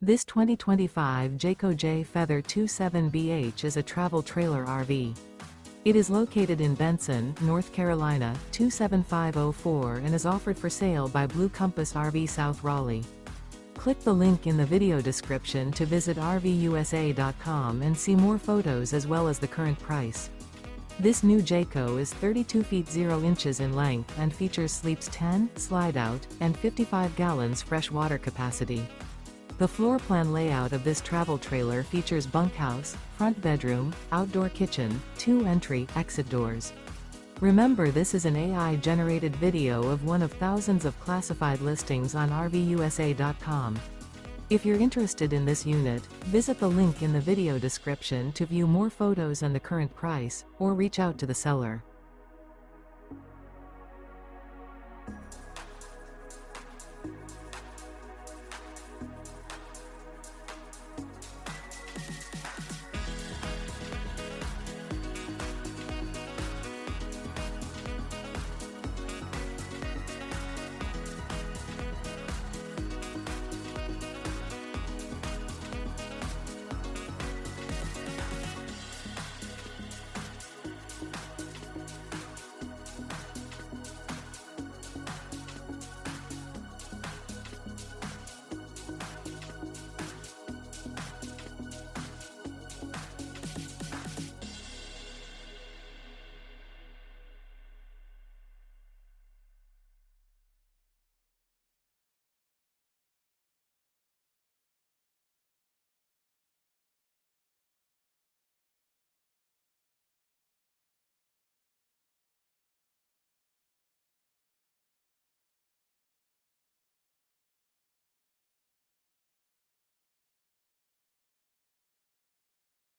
This 2025 Jayco Jay Feather 27BH is a travel trailer RV. It is located in Benson, North Carolina, 27504 and is offered for sale by Blue Compass RV South Raleigh. Click the link in the video description to visit RVUSA.com and see more photos as well as the current price. This new Jayco is 32 feet 0 inches in length and features sleeps 10, slide-out, and 55 gallons fresh water capacity. The floor plan layout of this travel trailer features bunkhouse, front bedroom, outdoor kitchen, 2 entry/exit doors. Remember, this is an AI-generated video of one of thousands of classified listings on RVUSA.com. If you're interested in this unit, visit the link in the video description to view more photos and the current price, or reach out to the seller.